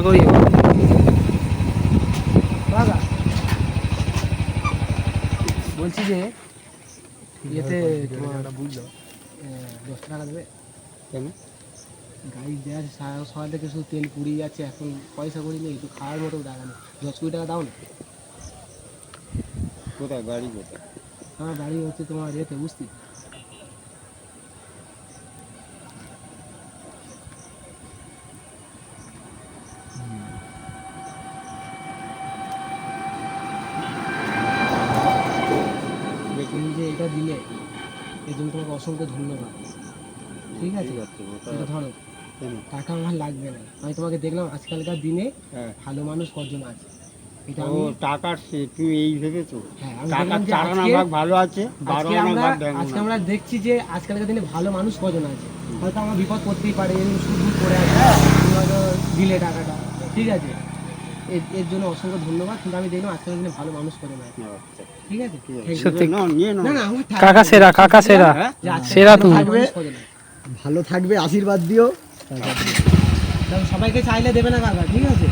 করি বাবা বলছি যে ইয়েতে তোমার বুঝলো 10 টাকা দেবে কেন? গাড়ি দেওয়ার সকাল থেকে শুধু তেল পুড়িয়ে যাচ্ছে, এখন পয়সা করি নেই, একটু খাওয়ার মতো টাকা নেই, 10-20 টাকা দাও না। কোথায় বাড়ি কোথায়? আমার বাড়ি হচ্ছে তোমার ইয়েতে বুঝতে তুমি যে এটা দিলে এর জন্য তোমাকে অসংখ্য ধন্যবাদ। ঠিক আছে, এটা ধরো টাকা আমার লাগবে না, আমি তোমাকে দেখলাম আজকালকার দিনে ভালো মানুষ কজন আছে, এটা আমি টাকার তুমি এই ভেবেছো টাকার 4 আনা ভাগ ভালো আছে, 12 আনা ভাগ আজকে আমরা দেখছি যে আজকালকার দিনে ভালো মানুষ কজন আছে। হয়তো আমার বিপদ করতেই পারে, সুদ করে আছে, তুমি হয়তো দিলে টাকাটা, ঠিক আছে, এর জন্য অসংখ্য ধন্যবাদ। কিন্তু আমি দেখলাম আজকাল দিনে ভালো মানুষ করে না, ঠিক আছে। সত্যি না না কাকা সেরা, কাকা সেরা, সেরা তুমি। ভালো থাকবে, আশীর্বাদ দিও। সবাইকে চাইলে দেবে না কাকা, ঠিক আছে।